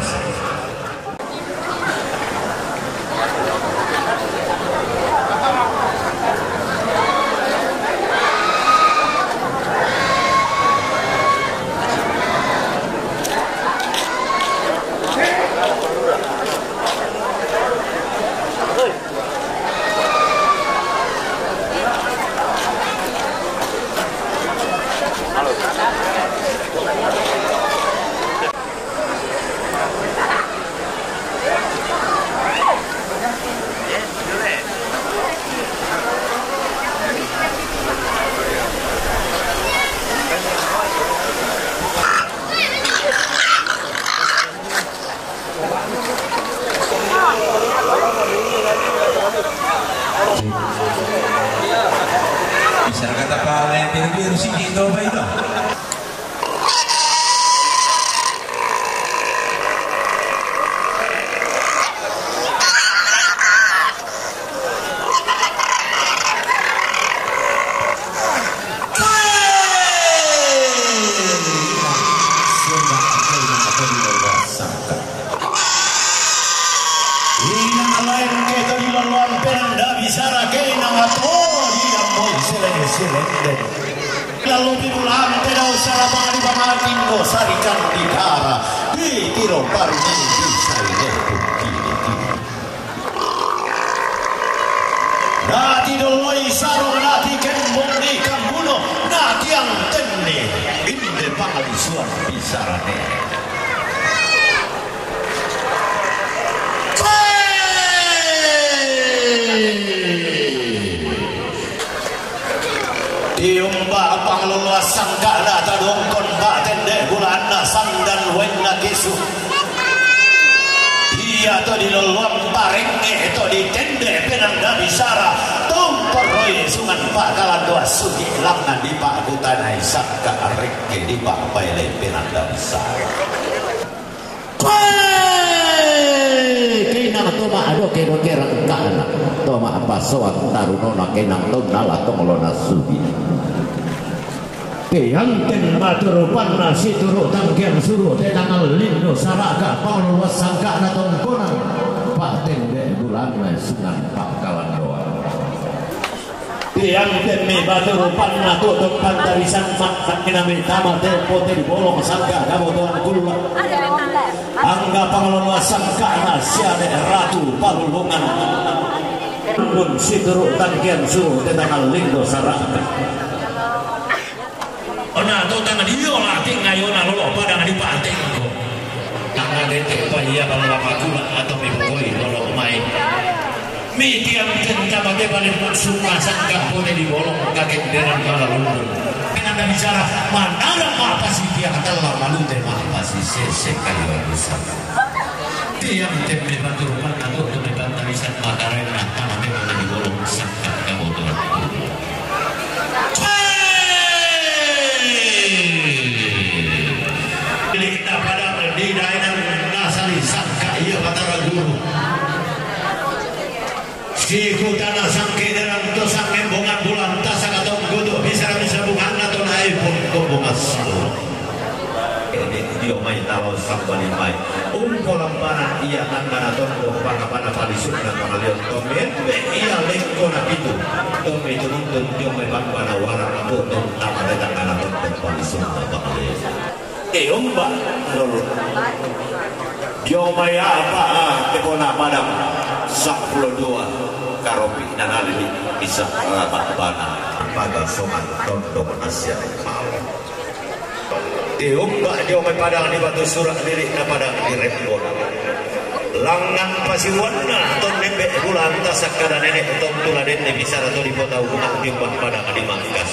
Speaker 5: biru-biru sih itu apa itu?
Speaker 2: lalu bibulan tidak usah lama di pamatingo sarikan di kara di tiro parni bisa ini nati doloi sarung nati kembung di kambuno nati yang tenne inde pangalisuan bisarane diumba panglulua sanggala tadongkon ba tende bulana sangdan wenna kisu iya to di lolong parenge to di tende penanda bisara tongkoroi sungan pak kalan dua sugi langan di pak kutanai sakka areke di pak paile penanda bisara kinang toma ado kero kerang kana toma apa soat tarunona kinang tonala tongolona sugi Yanten matur panna situru tangkian suruh tetangal lindo saraka paul wasangka na tongkonan paten de bulan sungan pangkalan doa Yanten me matur panna tutup pantarisan makan kinami tama tempo di bolong sangka kabotoan kula angga pangalon wasangka na siade ratu palulungan pun situru tangkian suruh tetangal lindo saraka Ona to tangan dia lah tinggal yona lolo padang di pantai ko. Tangan dete pa iya kalau makula atau miboi lolo mai. Mi tiang tenta bade balik sunga sangka pone di bolong kakek deran kala lundun. Penanda bicara mana apa sih tiang telah malu teh apa sih sese kali besar. Tiang tempe batu rumah atau tempe bantarisan makarena tangan bade di bolong sangka kabotoran. Kita pada di daerah nasali sangka iya batara guru si kutana sangke dalam to sangke bongan bulan tasak atau gudu bisa bungan atau naik pun kobongas dia main tahu sambal mai lampanan iya angkana atau pana palisuk dan pangalian tomen iya lengkona itu tomen itu nuntun dia main pana warang atau tamat datang atau palisuk dan pangalian Omba lolo Yomaya apa tepona padam 12 karopi dan alili bisa rapat bana pada soman tondok Asia mau Omba Yomaya padang di batu surat diri na padang di rembon langan pasiwana ton nembe bulan tasakada nenek ton tuladen bisa atau di kota rumah di padang di Mangkas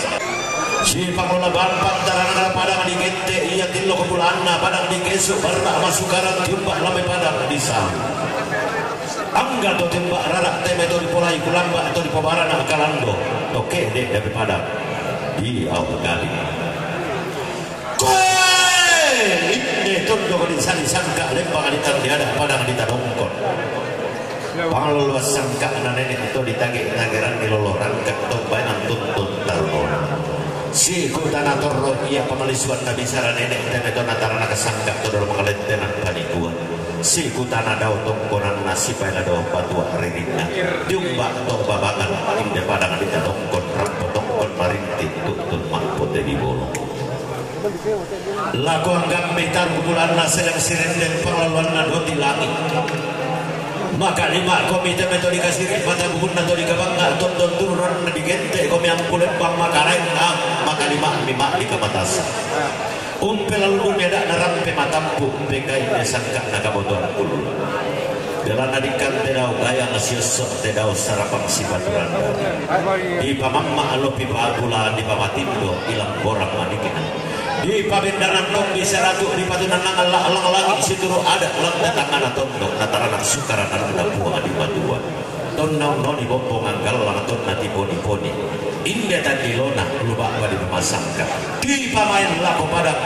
Speaker 2: si pangola bampang tarang padang di gente iya tilo kepulana padang di kesu barta masukaran tiumbak lame padang di sal angga to tembak rarak teme to di polai kulamba atau di pabarana kalando oke deh dari padang di awal kali ini tondo di sali sangka lembang di tar ada padang di tarongkon pangluluas sangka nenek itu ditagih nageran di loloran kak to banan tuntut tarong si kutana torro iya pemalisuan nabi sara nenek tene to natarana kesangka to dalam mengalentenan panikua si kutana daw tongkonan nasi paila daw patua ririna diumba to babangan inde padang di tongkon rampo tongkon marinti tutut mahpote di bolong laku anggap metar bulan sedang sirenden pengeluaran nado di langit maka lima komite metodika sirip pada buku metodika bangga tonton turun di gente komi ampul bang makarai maka lima di kamatas umpel lalu medak narampe matampu pegai desangka nakabotoran ulu dalam nadikan tedau gaya ngasiosok tedau sarapang sibaturan di pamamma alopi pagula di pamatindo ilang borang manikinan di pabendanan tong di seratu di patunan Allah alang situru ada ulang datangan atau natarana sukaran anda buang di patua tonnau noni bombong anggal lang ton nati poni indah tadi lona lupa apa di pemasangka di pamain lako padang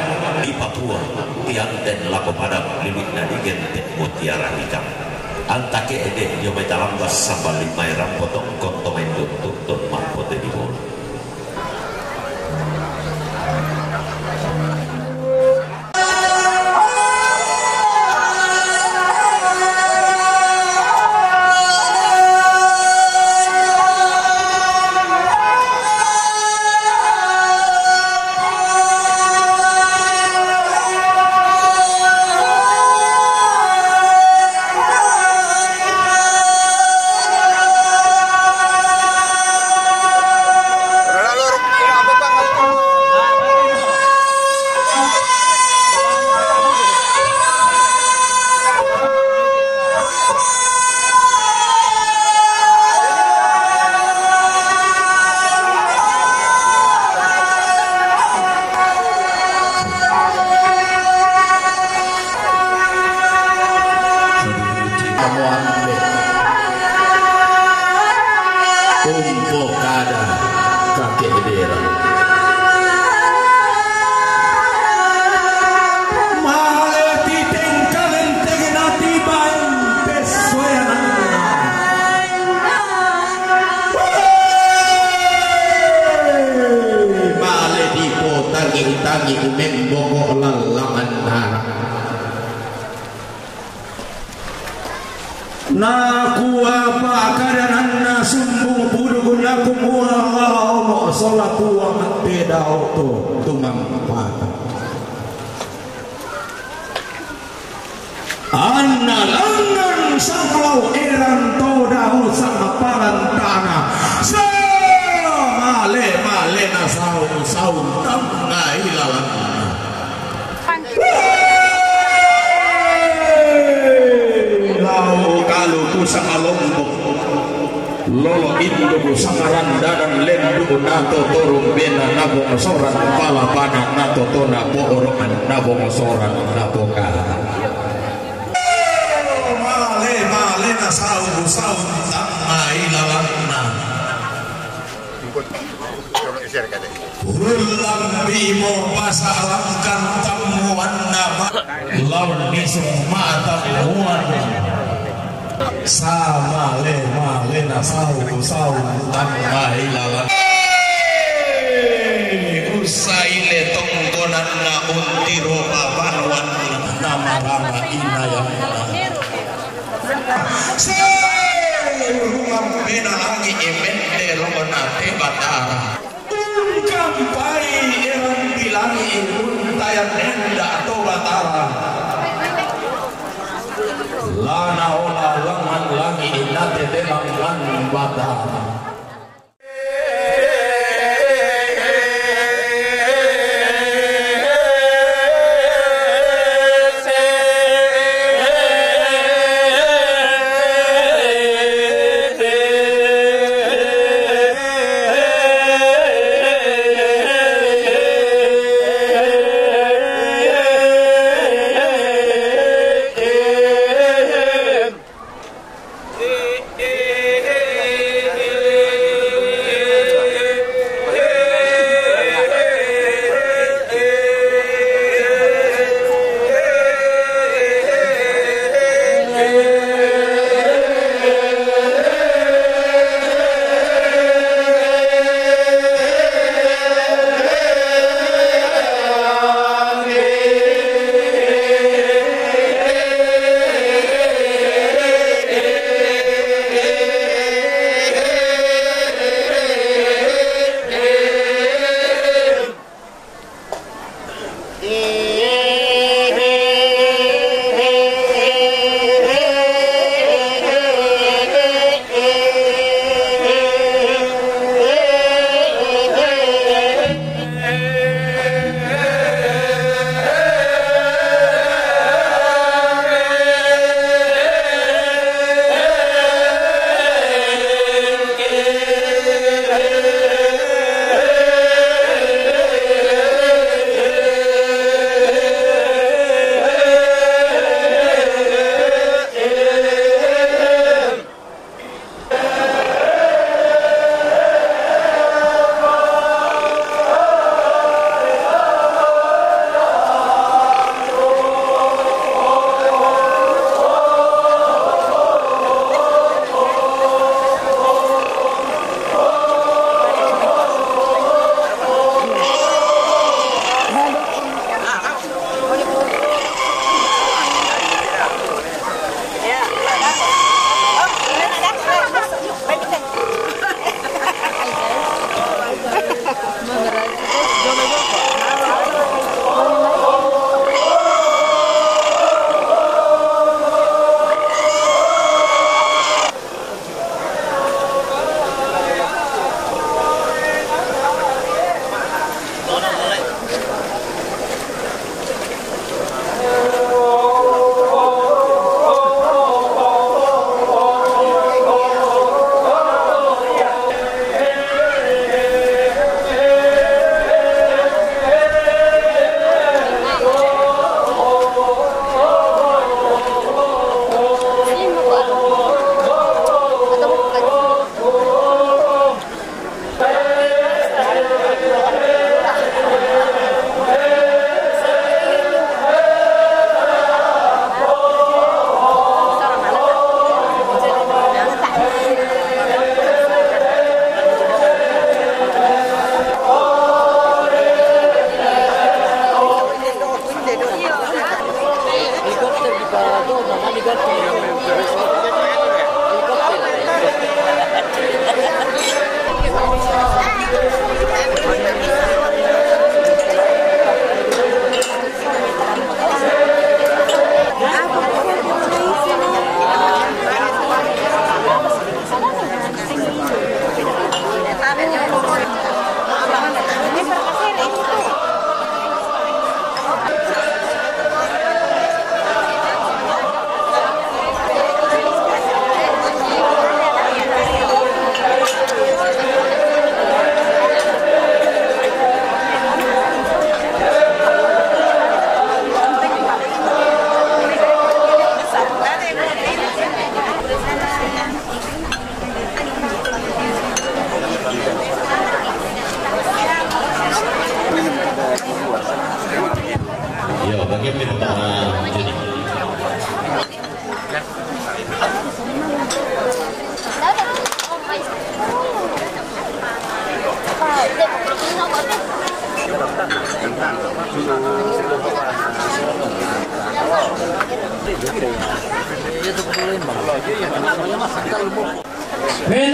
Speaker 2: di Papua tianten lako padang lilit nadi gente mutiara hikam antake ede yo metalambas sambal limai rampotong kontomen tuntut mampote di bol kadananna sumbung pudugunakum wa salatu wa matedao tu tumangpata anna langan saklau eran todau sama parantana male na saun tamna ilalan lau kalau ku sama lombok lolo induk sangaran dan lendu nato torum bena nabong soran kepala panah nato tona boorokan nabong soran naboka male na saun tamna ilalan ulang bimo pasalangkan tamuan nama lawan nisung mata muan sama le na sau tanpa ilalan usai le tongkonan na untiro papanwan nama rama inayang rumah bena lagi emende longonate batara kampai eran bilangi untayan nenda atau batara lana ola langan langi inate demang lan batara
Speaker 3: Benda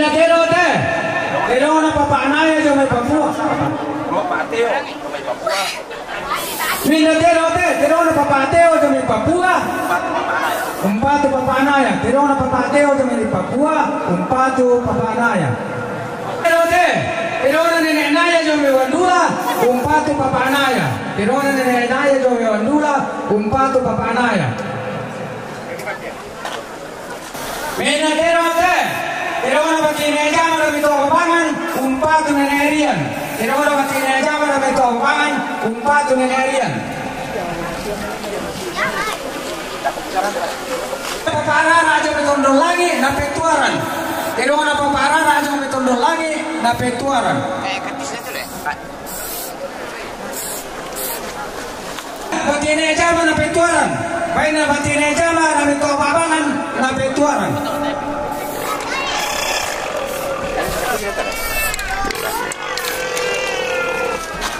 Speaker 3: kero teh. Kero na papanaya jo may Papua. Benda kero teh. Kero na papateo jo may Papua. Umpatu papanaya. Kero na papateo jo may Papua. Umpatu papanaya. Kero teh. Kero na nenek naya jo may Wandula. Umpatu papanaya. Kero na nenek naya jo may Wandula. Umpatu papanaya. Benda kero teh. Kero na patineja mana bito kapangan umpatu nenerian. Kero na patineja mana bito kapangan umpatu nenerian. Papara raja betondol lagi na petuaran. Kero na papara raja betondol lagi na petuaran. Patineja mana petuaran. Baina patineja mana bito kapangan na petuaran.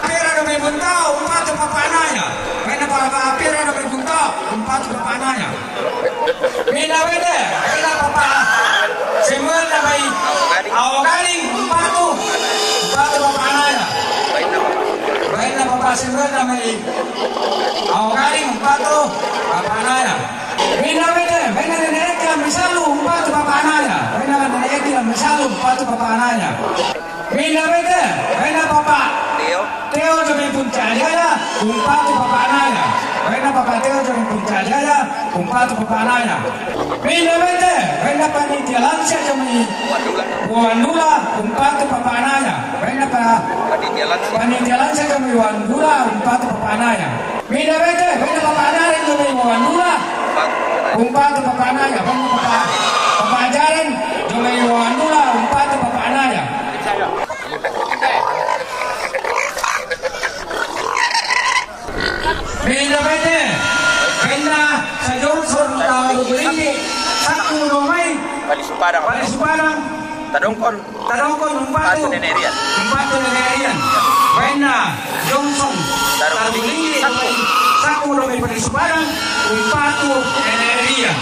Speaker 3: Pera na may buntao, umpatu papanaya. May napapapira na may buntao, umpatu papanaya. Minawede, kaya papa, simbol na may awagaling, umpatu papanaya. May napapa simbol na may awagaling, umpatu papanaya. Minawede, may nananaik lang misalu, umpatu papanaya. May nananaik lang misalu, umpatu papanaya. Minawede, may napapa Teo jo may puncajaya, umpatu papanaya. May napapa Teo jo may puncajaya, umpatu papanaya. Minawede, may napanitia lansya jo may Wandula, umpatu papanaya. May napanitia lansya jo may Wandula, umpatu papanaya. Minawede, may napapanaya jo may Wandula, umpatu papanaya. May napapajaran jo may Wandula, umpatu papanaya. Benda benda, benda sa Johnson Rubulini, satu rumai, Bali Supadang, Tadongkon umpatu nenerian, benda Johnson Rubulini, satu rumai Bali Supadang, umpatu nenerian.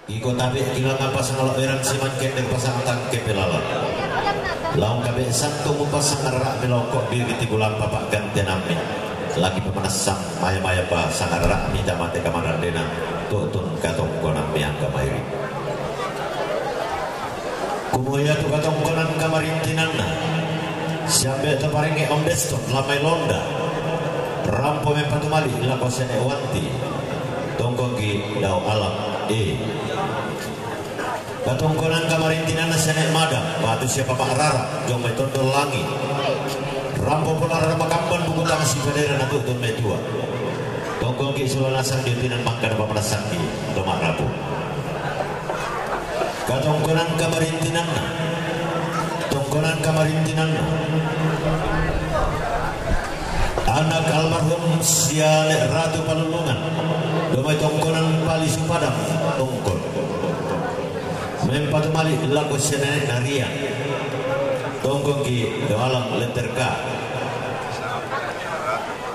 Speaker 2: Iko tabi kilang apa sangalok erang siman kendeng pasang tangke pelala. Laung kabe santo mupasang arak melokok bibiti gulang papak gantian amin. Lagi pemanasang maya-maya pa sangarak minta mate kamaran dena tutun katong konang miang kamairi. Kumuya tu katong konang kamarintinanna. Siambe tu paringi om deston lamai londa. Rampo mempatu mali lako sene wanti. Tongkogi dau alam Katong konang kamarintinan na senek madang batu siapa pak rara jong metodol langi rampo pola rama kamban buku tang si pedera na tutun metua tongkol ki sulanasang diutinan mangka na pamanasaki domak rabu katong konang kamarintinan na tongkonan kamarintinan na anak almarhum siale Ratu Palulungan domai tongkonan Pali Supadang tongkol mempatu mali laku senenek narian tongkong ki doalang leterka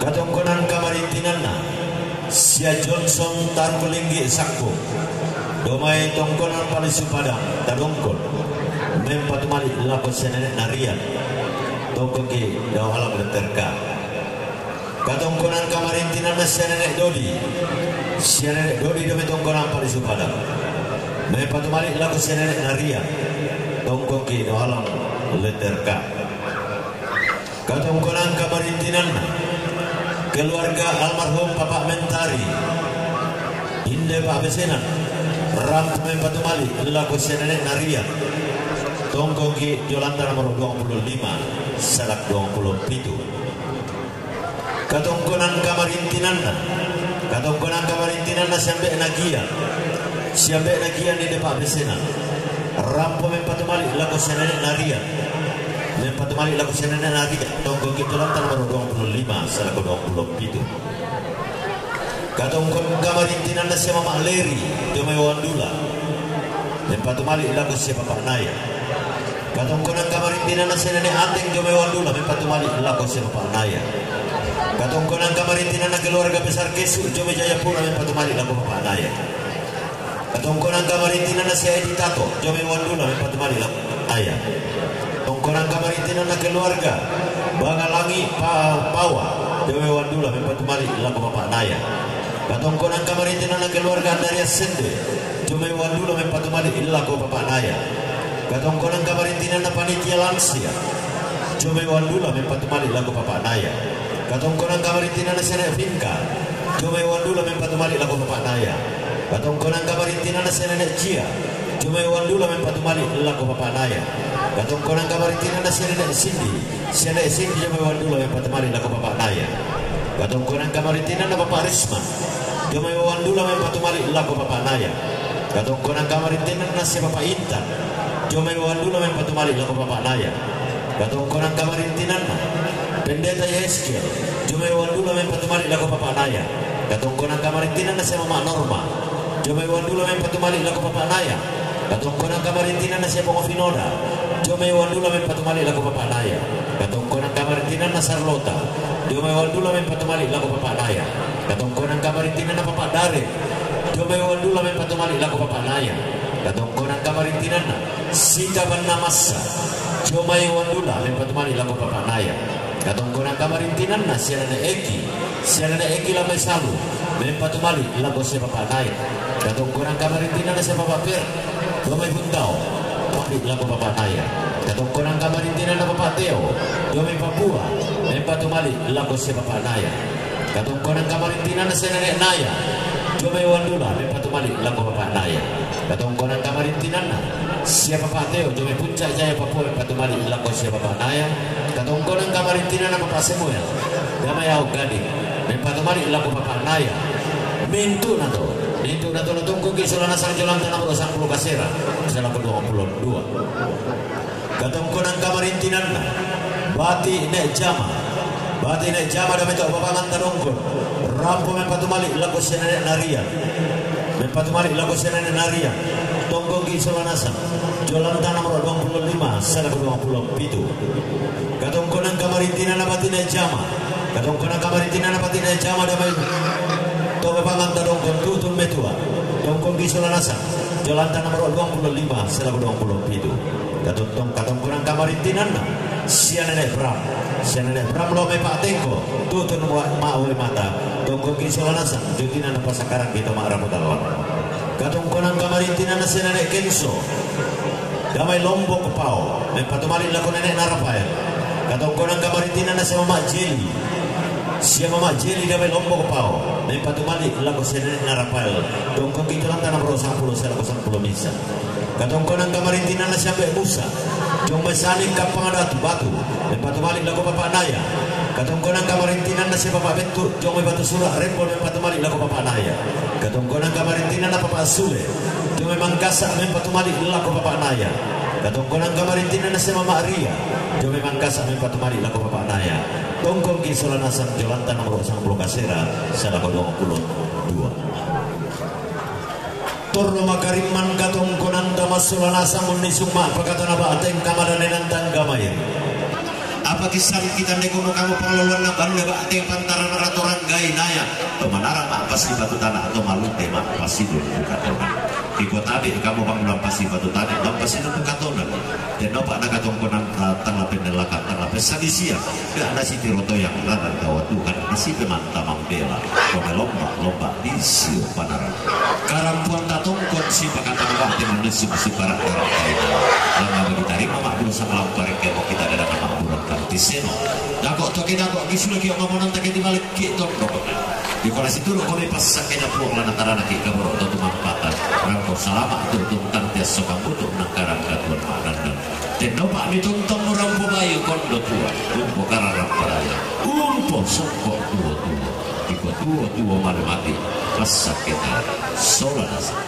Speaker 2: katongkonan kamarintinan na sia Johnson Tarkulinggi Sakpo domai tongkonan Pali Supadang tadongkol mempatu mali laku senenek narian tongkong ki doalang leterka katongkonan kamarintinan na senenek Dodi senenek Dodi domai tongkonan Pali Supadang mempatu mali laku senenek narian tongkong ki doalang leterka katongkonan kamarintinan keluarga almarhum Bapak Mentari Inde Pak Besenan rampu mempatu mali laku senenek narian tongkong ki Yolanda nomor 25 salak 27 katongkonan kamarintinan sampai nagia di depan besenan rampo mempatu mali laku senenek narian mempatu mali laku senenek narian tongkong ki Yolanda nomor 25 salak 27 katongkonan kamarintinan siapa Mak Leri Jomai Wandula mempatu mali laku siapa Pak Naya katongkonan kamarintinan senenek Ateng Jomai Wandula mempatu mali laku siapa Pak Naya Katongkonan kamarintinan na keluarga besar Kesu Jome Jayapura men patumali lagu Bapak Naya. Katongkonan kamarintinan na si Edi Tato Jome Wandula men patumali lagu Ayah. Tongkonan kamarintinan na keluarga Bangalangi Pawa Jome Wandula men patumali lagu Bapak Naya. Katongkonan kamarintinan na keluarga Andaria Sende Jome Wandula men patumali lagu Bapak Naya. Katongkonan kamarintinan na panitia lansia Jome Wandula men patumali lagu Bapak Naya. Katongkonan kamarintinan na Sene Finka Jome Wandula men patumali lagu Bapak Naya. Katongkonan kamarintinan na Sene Cia Jome Wandula men patumali lagu Bapak Naya. Katongkonan kamarintinan na Sene Cindy Jome Wandula men patumali lagu Bapak Naya. Katongkonan kamarintinan na Bapak Risman Jome Wandula men patumali lagu Bapak Naya. Katongkonan kamarintinan na si Bapak Intan Jome Wandula men patumali lagu Bapak Naya. Katongkonan kamarintinan na Pendeta Yeskiel Jome Wandula men patumali lagu Bapak Naya. Katongkonan kamarintinan na si Mama Norma Jome Wandula men patumali lagu Bapak Naya. Katongkonan kamarintinan na si Pongofinoda Jome Wandula men patumali lagu Bapak Naya. Katongkonan kamarintinan na Sarlota Jome Wandula men patumali lagu Bapak Naya. Katongkonan kamarintinan na Bapak Dare Jome Wandula men patumali lagu Bapak Naya. Katongkonan kamarintinan na Sita Banamasa Jome Wandula men patumali lagu Bapak Naya. Katongkonan kamarintinan na Sianane Eki Lamai Salu men patumali lagu si Bapak Naya. Katongkonan kamarintinan na si Bapak Per Jome Buntao pamit lagu Bapak Naya. Katongkonan kamarintinan na Bapak Teo Jome Papua men patumali lagu si Bapak Naya. Katongkonan kamarintinan na si Nenek Naya Jome Wandula men patumali lagu Bapak Naya. Katongkonan kamarintinan na si Bapak Teo Jome Puncak Jaya Papua men patumali lagu si Bapak Naya. Katongkonan kamarintinan na Bapak Samuel Damayao Gading men patumali lagu Bapak Naya. Mintu na to tunggu kisulana sang jalan tanah berosang puluh kasera salah ke-22. Katongkonan kamarintinan na Bati Nek Jama da meto babangan tarongkon rampo men patumali lagu senene Narian men patumali lagu senene Narian tonggo kisulana sang jalan tanah nomor 25 salah ke-27. Katongkonan kamarintinan na Bati Nek Jama Katongkonan kamarintinan na Bati Nek Jama da meto Toga panganta dongkon tutun metua dongkon gisolanasa jalan tanah nomor 25 selaku 27. Katongkonan kamarintinan na Sianane Bram lo me Pak Tengko tutun mawe mata dongkon gisolanasa jukinan apa sekarang kita maramutalwan. Katongkonan kamarintinan na Sianane Kenso damai Lombok Pau me patumali laku Nenek Narapael. Katongkonan kamarintinan na si Mama Jeli damai Lombok Pau men patumali lagu Nenek Narapael dongkon kita lantana bro 10 misa. Katongkonan kamarintinan na sampai Musa jong mesaning kapang batu men patumali lagu Bapak Naya. Katongkonan kamarintinan na si Bapak Bentur jong batu surah rempol men patumali lagu Bapak Naya. Katongkonan kamarintinan na Bapak Sule jong Mangkasa men patumali lagu Bapak Naya. Katongkonan kamarintinan na si Mama Ria jong Mangkasa men patumali lagu Bapak Naya. Tongkong kisolanasan jolanta nomor 10 kasera salah ke-22. Torno makariman katongkonan tamasolanasan unisuma pakatana baateng kamadanenan tanggamay. Apa kisah kita nekono kamu pengeluaran na banda baateng pantaran ratoran gay naya pemanara mak pasti batu tanah atau malute mak pasti dulu katongkonan. Iko tadi kamu bangun pasti batu tanah pasti dulu katongkonan. Dan nopak nak katongkonan tanglah penelaka tanglah pesadisia gak nasi tiroto yang lanar kawat Tuhan nasi pemanta membela kome lomba di siu panaran karampuan tatongkon si pakatan wakti menusi si barat orang kaina lama bagi tarik mamak dulu sama lamparek kemo kita ada nama bulan kantiseno nakok toke nakok gisul lagi ngomonan tak di balik kiton dokoknya di kolasi turun kone pas sakena puang lana tarana ki kabur atau tumampatan rangkau salama atau tentang tias sokang butuh nangkarang katuan makanan dan nopak mituntong orang bayu kondo tua umpo kararang paraya umpo sokok tua ikut tua malu mati pas sakena solanasa